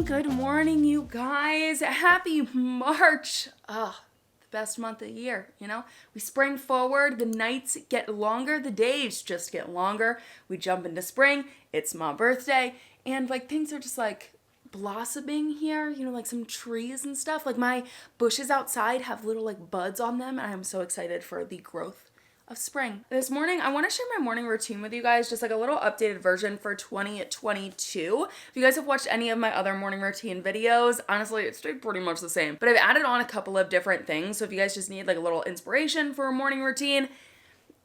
Good morning, you guys. Happy March. The best month of the year, you know? We spring forward, the nights get longer, the days just get longer. We jump into spring, it's my birthday, and like things are just like blossoming here, you know, like some trees and stuff. Like my bushes outside have little like buds on them, and I'm so excited for the growth of spring. This morning, I want to share my morning routine with you guys, just like a little updated version for 2022. If you guys have watched any of my other morning routine videos, honestly, it stayed pretty much the same, but I've added on a couple of different things. So if you guys just need like a little inspiration for a morning routine,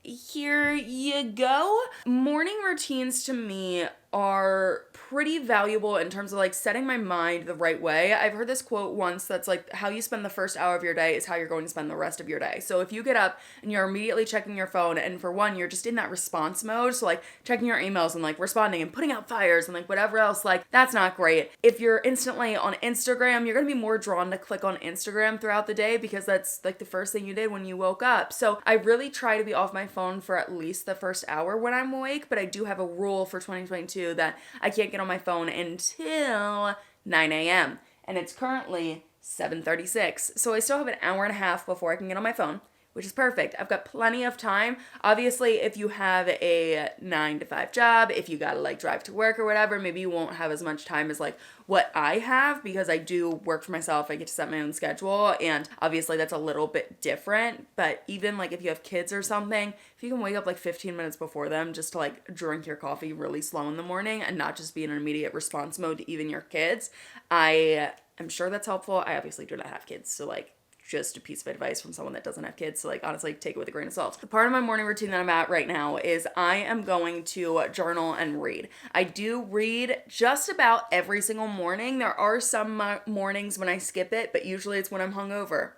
here you go. Morning routines to me are pretty valuable in terms of like setting my mind the right way. I've heard this quote once that's like, how you spend the first hour of your day is how you're going to spend the rest of your day. So if you get up and you're immediately checking your phone, and for one, you're just in that response mode, so like checking your emails and like responding and putting out fires and like whatever else, like that's not great. If you're instantly on Instagram, you're gonna be more drawn to click on Instagram throughout the day because that's like the first thing you did when you woke up. So I really try to be off my phone for at least the first hour when I'm awake, but I do have a rule for 2022 that I can't get on my phone until 9 a.m. and it's currently 7:36. So I still have an hour and a half before I can get on my phone, which is perfect. I've got plenty of time. Obviously, if you have a 9 to 5 job, if you gotta like drive to work or whatever, maybe you won't have as much time as like what I have because I do work for myself. I get to set my own schedule, and obviously that's a little bit different. But even like if you have kids or something, if you can wake up like 15 minutes before them just to like drink your coffee really slow in the morning and not just be in an immediate response mode to even your kids, I am sure that's helpful. I obviously do not have kids, so like just a piece of advice from someone that doesn't have kids. So like honestly, take it with a grain of salt. The part of my morning routine that I'm at right now is I am going to journal and read. I do read just about every single morning. There are some mornings when I skip it, but usually it's when I'm hungover.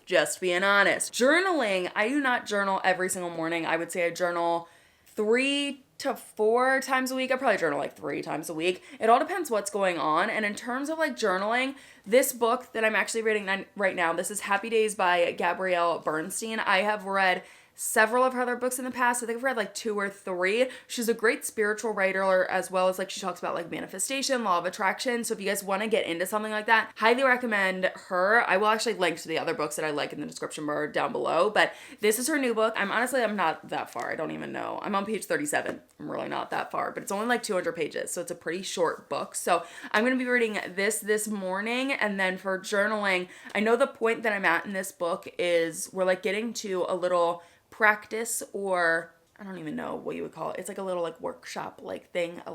Just being honest. Journaling, I do not journal every single morning. I would say I journal 3 to 4 times a week. I probably journal like 3 times a week. It all depends what's going on. And in terms of like journaling, this book that I'm actually reading right now, this is Happy Days by Gabrielle Bernstein. I have read several of her other books in the past. I think I've read like 2 or 3. She's a great spiritual writer, as well as like she talks about like manifestation, law of attraction. So if you guys want to get into something like that, highly recommend her. I will actually link to the other books that I like in the description bar down below, but this is her new book. I'm not that far. I don't even know. I'm on page 37. I'm really not that far, but it's only like 200 pages. So it's a pretty short book. So I'm going to be reading this morning. And then for journaling, I know the point that I'm at in this book is we're like getting to a little practice, or I don't even know what you would call it. It's like a little like workshop like thing, I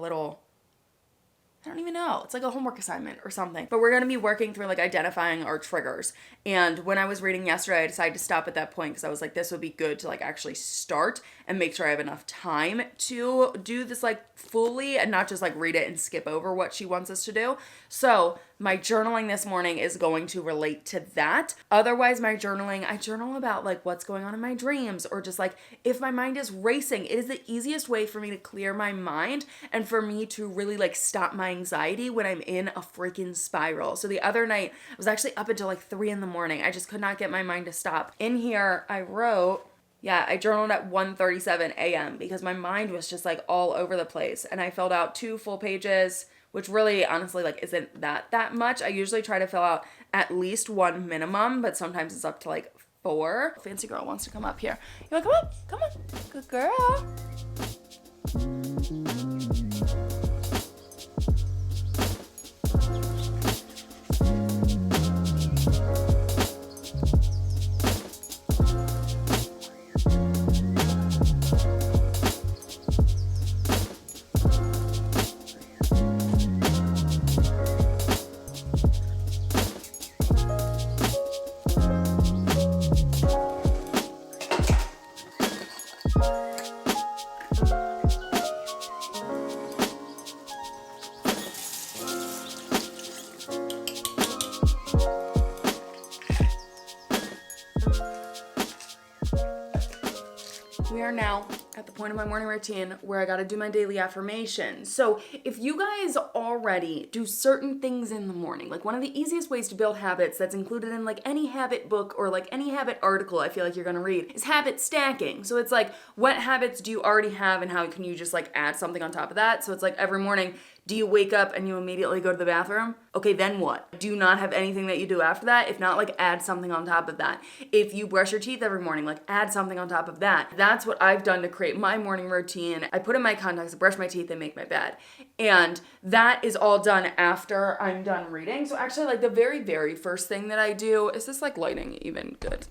don't even know. It's like a homework assignment or something. But we're going to be working through like identifying our triggers. And when I was reading yesterday, I decided to stop at that point because I was like, this would be good to like actually start and make sure I have enough time to do this like fully and not just like read it and skip over what she wants us to do. So my journaling this morning is going to relate to that. Otherwise, my journaling, I journal about like what's going on in my dreams, or just like if my mind is racing, it is the easiest way for me to clear my mind and for me to really like stop my anxiety when I'm in a freaking spiral. So the other night, I was actually up until like 3 a.m. I just could not get my mind to stop. In here, I journaled at 1:37 a.m. because my mind was just like all over the place. And I filled out 2 full pages, which really honestly like isn't that much. I usually try to fill out at least 1 minimum, but sometimes it's up to like 4. Fancy girl wants to come up here. You're like, come on, good girl. We are now at the point of my morning routine where I gotta do my daily affirmations. So if you guys already do certain things in the morning, like one of the easiest ways to build habits that's included in like any habit book or like any habit article I feel like you're gonna read is habit stacking. So it's like, what habits do you already have and how can you just like add something on top of that? So it's like every morning, Do you wake up and you immediately go to the bathroom? Okay, then what? Do you not have anything that you do after that? If not, like add something on top of that. If you brush your teeth every morning, like add something on top of that. That's what I've done to create my morning routine. I put in my contacts, I brush my teeth, and make my bed. And that is all done after I'm done reading. So actually, like the very, very first thing that I do, is this like lighting even good?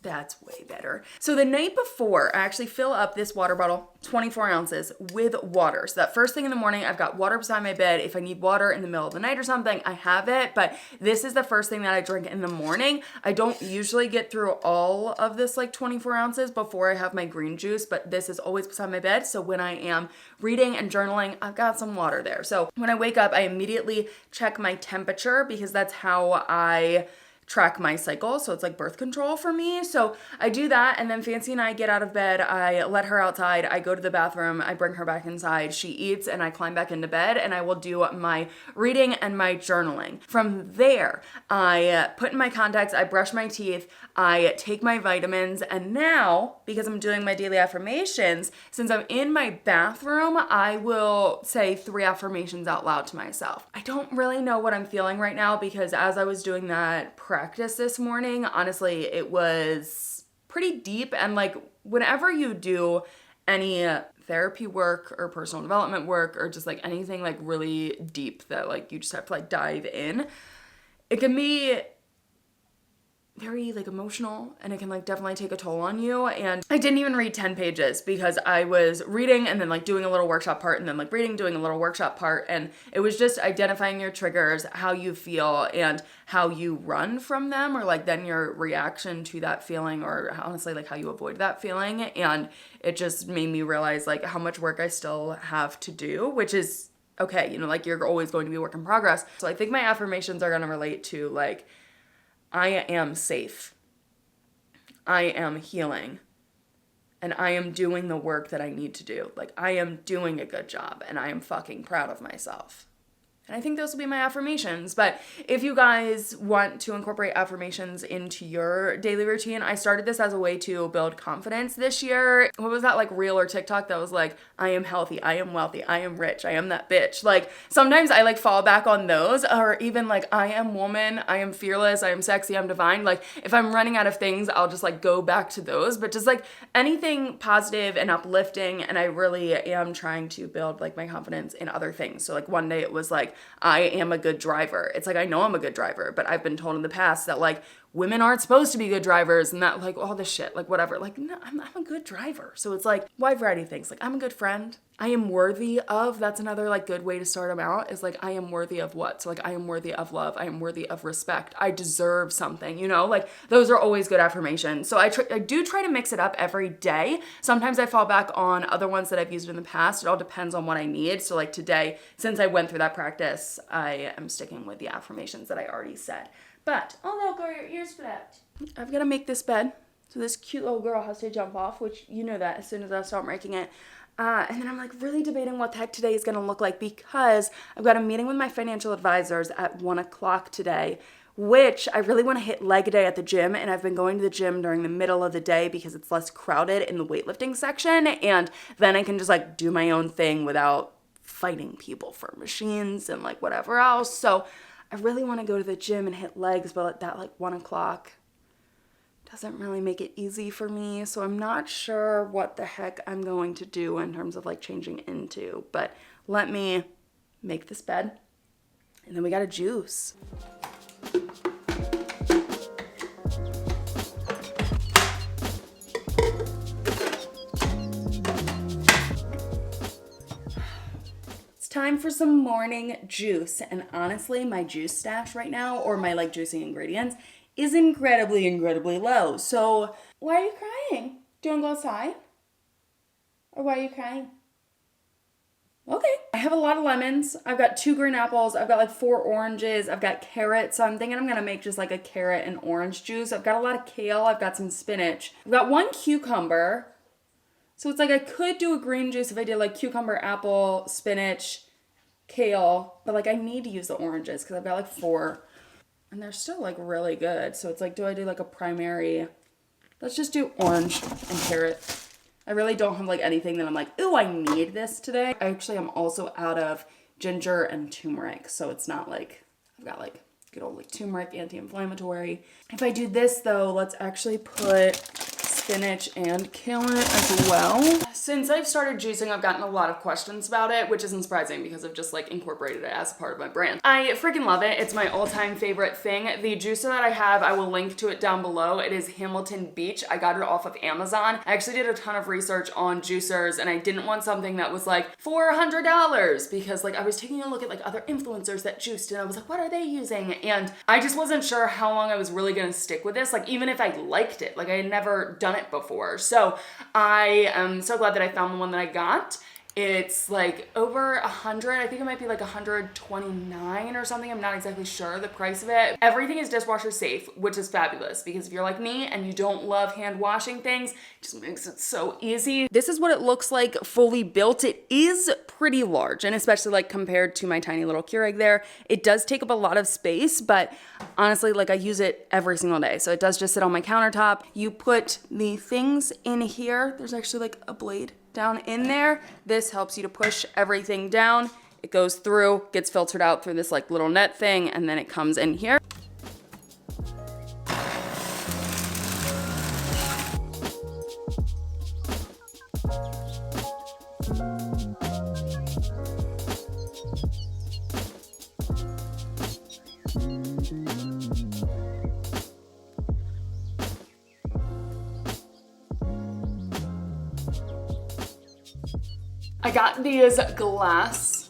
That's way better. So the night before, I actually fill up this water bottle, 24 ounces, with water. So that first thing in the morning, I've got water beside my bed. If I need water in the middle of the night or something, I have it. But this is the first thing that I drink in the morning. I don't usually get through all of this like 24 ounces before I have my green juice, but this is always beside my bed. So when I am reading and journaling, I've got some water there. So when I wake up, I immediately check my temperature because that's how I track my cycle. So it's like birth control for me. So I do that. And then Fancy and I get out of bed. I let her outside. I go to the bathroom. I bring her back inside. She eats and I climb back into bed and I will do my reading and my journaling. From there, I put in my contacts. I brush my teeth. I take my vitamins. And now, because I'm doing my daily affirmations, since I'm in my bathroom, I will say 3 affirmations out loud to myself. I don't really know what I'm feeling right now because as I was doing that practice this morning, honestly, it was pretty deep. And like whenever you do any therapy work or personal development work or just like anything like really deep that like you just have to like dive in, it can be very like emotional and it can like definitely take a toll on you. And I didn't even read 10 pages because I was reading and then like doing a little workshop part and then like reading, doing a little workshop part. And it was just identifying your triggers, how you feel and how you run from them or like then your reaction to that feeling or honestly like how you avoid that feeling. And it just made me realize like how much work I still have to do, which is okay. You know, like you're always going to be a work in progress. So I think my affirmations are going to relate to like, I am safe, I am healing, and I am doing the work that I need to do. Like, I am doing a good job, and I am fucking proud of myself. And I think those will be my affirmations. But if you guys want to incorporate affirmations into your daily routine, I started this as a way to build confidence this year. What was that like reel or TikTok that was like, I am healthy, I am wealthy, I am rich, I am that bitch. Like sometimes I like fall back on those or even like I am woman, I am fearless, I am sexy, I'm divine. Like if I'm running out of things, I'll just like go back to those. But just like anything positive and uplifting. And I really am trying to build like my confidence in other things. So like one day it was like, I am a good driver. It's like, I know I'm a good driver, but I've been told in the past that like women aren't supposed to be good drivers and that like all this shit, like whatever. Like, no, I'm a good driver. So it's like wide variety of things. Like I'm a good friend. I am worthy of, that's another like good way to start them out is like, I am worthy of what? So like, I am worthy of love. I am worthy of respect. I deserve something, you know, like those are always good affirmations. So I do try to mix it up every day. Sometimes I fall back on other ones that I've used in the past. It all depends on what I need. So like today, since I went through that practice, I am sticking with the affirmations that I already said. But, oh no, girl, your ears flapped. I've got to make this bed. So this cute little girl has to jump off, which you know that as soon as I start making it. And then I'm like really debating what the heck today is going to look like because I've got a meeting with my financial advisors at 1:00 today, which I really want to hit leg day at the gym. And I've been going to the gym during the middle of the day because it's less crowded in the weightlifting section. And then I can just like do my own thing without fighting people for machines and like whatever else. So I really want to go to the gym and hit legs, but that like 1:00 doesn't really make it easy for me. So I'm not sure what the heck I'm going to do in terms of like changing into, but let me make this bed and then we got to juice. Time for some morning juice. And honestly, my juice stash right now, or my like juicing ingredients, is incredibly, incredibly low. So why are you crying? Do you want to go outside? Or why are you crying? Okay. I have a lot of lemons. I've got 2 green apples. I've got like 4 oranges. I've got carrots. So I'm thinking I'm going to make just like a carrot and orange juice. I've got a lot of kale. I've got some spinach. I've got 1 cucumber. So it's like I could do a green juice if I did like cucumber, apple, spinach, kale, but like I need to use the oranges because I've got like 4 and they're still like really good. So it's like, do I do like a primary? Let's just do orange and carrot. I really don't have like anything that I'm like, ooh, I need this today. I actually am also out of ginger and turmeric. So it's not like, I've got like good old like turmeric, anti-inflammatory. If I do this though, let's actually put spinach and kale in it as well. Since I've started juicing, I've gotten a lot of questions about it, which isn't surprising because I've just like incorporated it as a part of my brand. I freaking love it. It's my all-time favorite thing. The juicer that I have, I will link to it down below. It is Hamilton Beach. I got it off of Amazon. I actually did a ton of research on juicers and I didn't want something that was like $400 because like I was taking a look at like other influencers that juiced and I was like, what are they using? And I just wasn't sure how long I was really gonna stick with this. Like even if I liked it, like I had never done it before. So I am so glad that I found the one that I got. It's like over 100. I think it might be like 129 or something. I'm not exactly sure the price of it. Everything is dishwasher safe, which is fabulous because if you're like me and you don't love hand washing things, it just makes it so easy. This is what it looks like fully built. It is pretty large, and especially like compared to my tiny little Keurig there, it does take up a lot of space, but honestly, like I use it every single day. So it does just sit on my countertop. You put the things in here. There's actually like a blade down in there. This helps you to push everything down. It goes through, gets filtered out through this like little net thing, and then it comes in here. I got these glass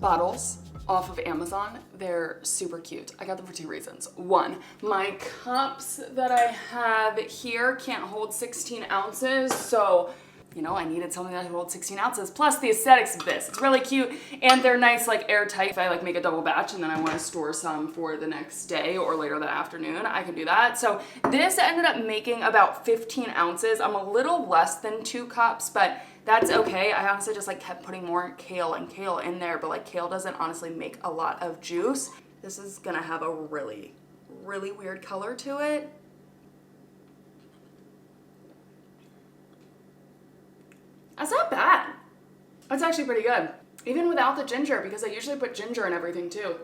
bottles off of Amazon. They're super cute. I got them for two reasons. One, my cups that I have here can't hold 16 ounces, so you know, I needed something that would hold 16 ounces. Plus the aesthetics of this. It's really cute and they're nice, like airtight. If I like make a double batch and then I want to store some for the next day or later that afternoon, I can do that. So this ended up making about 15 ounces. I'm a little less than 2 cups, but that's okay. I honestly just like kept putting more kale and kale in there, but like kale doesn't honestly make a lot of juice. This is gonna have a really, really weird color to it. That's not bad. That's actually pretty good. Even without the ginger, because I usually put ginger in everything too.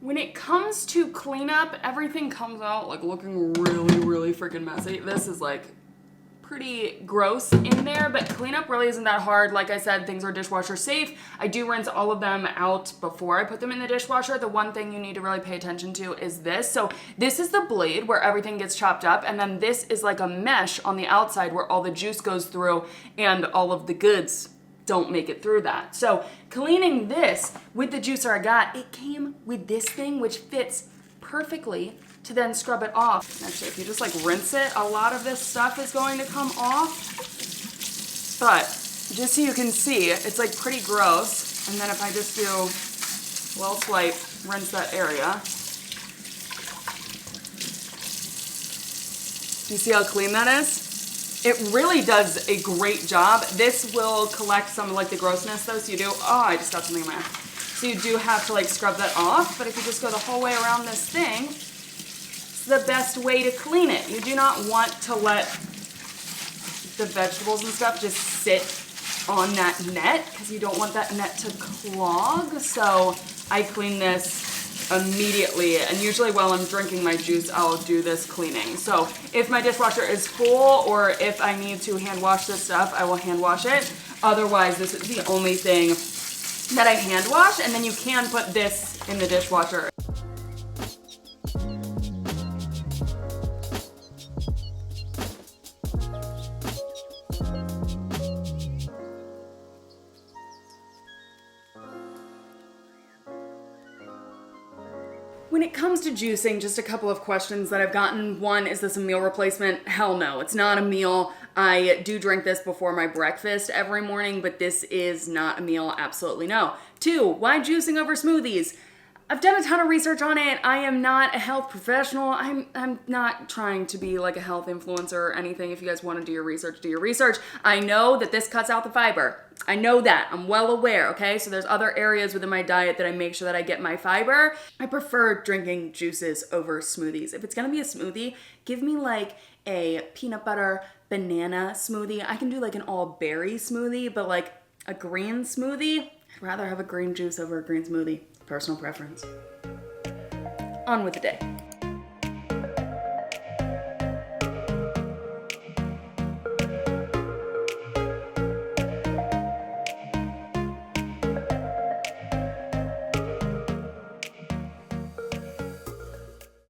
When it comes to cleanup, everything comes out like looking really, really freaking messy. This is like pretty gross in there, but cleanup really isn't that hard. Like I said, things are dishwasher safe. I do rinse all of them out before I put them in the dishwasher. The one thing you need to really pay attention to is this. So this is the blade where everything gets chopped up, and then this is like a mesh on the outside where all the juice goes through and all of the goods don't make it through that. So cleaning this with the juicer I got, it came with this thing which fits perfectly to then scrub it off. Actually, if you just like rinse it, a lot of this stuff is going to come off. But just so you can see, it's like pretty gross. And then if I just do a little swipe, rinse that area. You see how clean that is? It really does a great job. This will collect some of like the grossness though, so you do, oh, I just got something in my eye. So you do have to like scrub that off, but if you just go the whole way around this thing, the best way to clean it. You do not want to let the vegetables and stuff just sit on that net because you don't want that net to clog. So I clean this immediately, and usually while I'm drinking my juice, I'll do this cleaning. So if my dishwasher is full or if I need to hand wash this stuff, I will hand wash it. Otherwise, this is the only thing that I hand wash, and then you can put this in the dishwasher. When it comes to juicing, just a couple of questions that I've gotten. One, is this a meal replacement? Hell no, it's not a meal. I do drink this before my breakfast every morning, but this is not a meal, absolutely no. 2, why juicing over smoothies? I've done a ton of research on it. I am not a health professional. I'm not trying to be like a health influencer or anything. If you guys want to do your research, do your research. I know that this cuts out the fiber. I know that. I'm well aware, okay? So there's other areas within my diet that I make sure that I get my fiber. I prefer drinking juices over smoothies. If it's gonna be a smoothie, give me like a peanut butter banana smoothie. I can do like an all berry smoothie, but like A green smoothie? I'd rather have a green juice over a green smoothie. Personal preference. On with the day.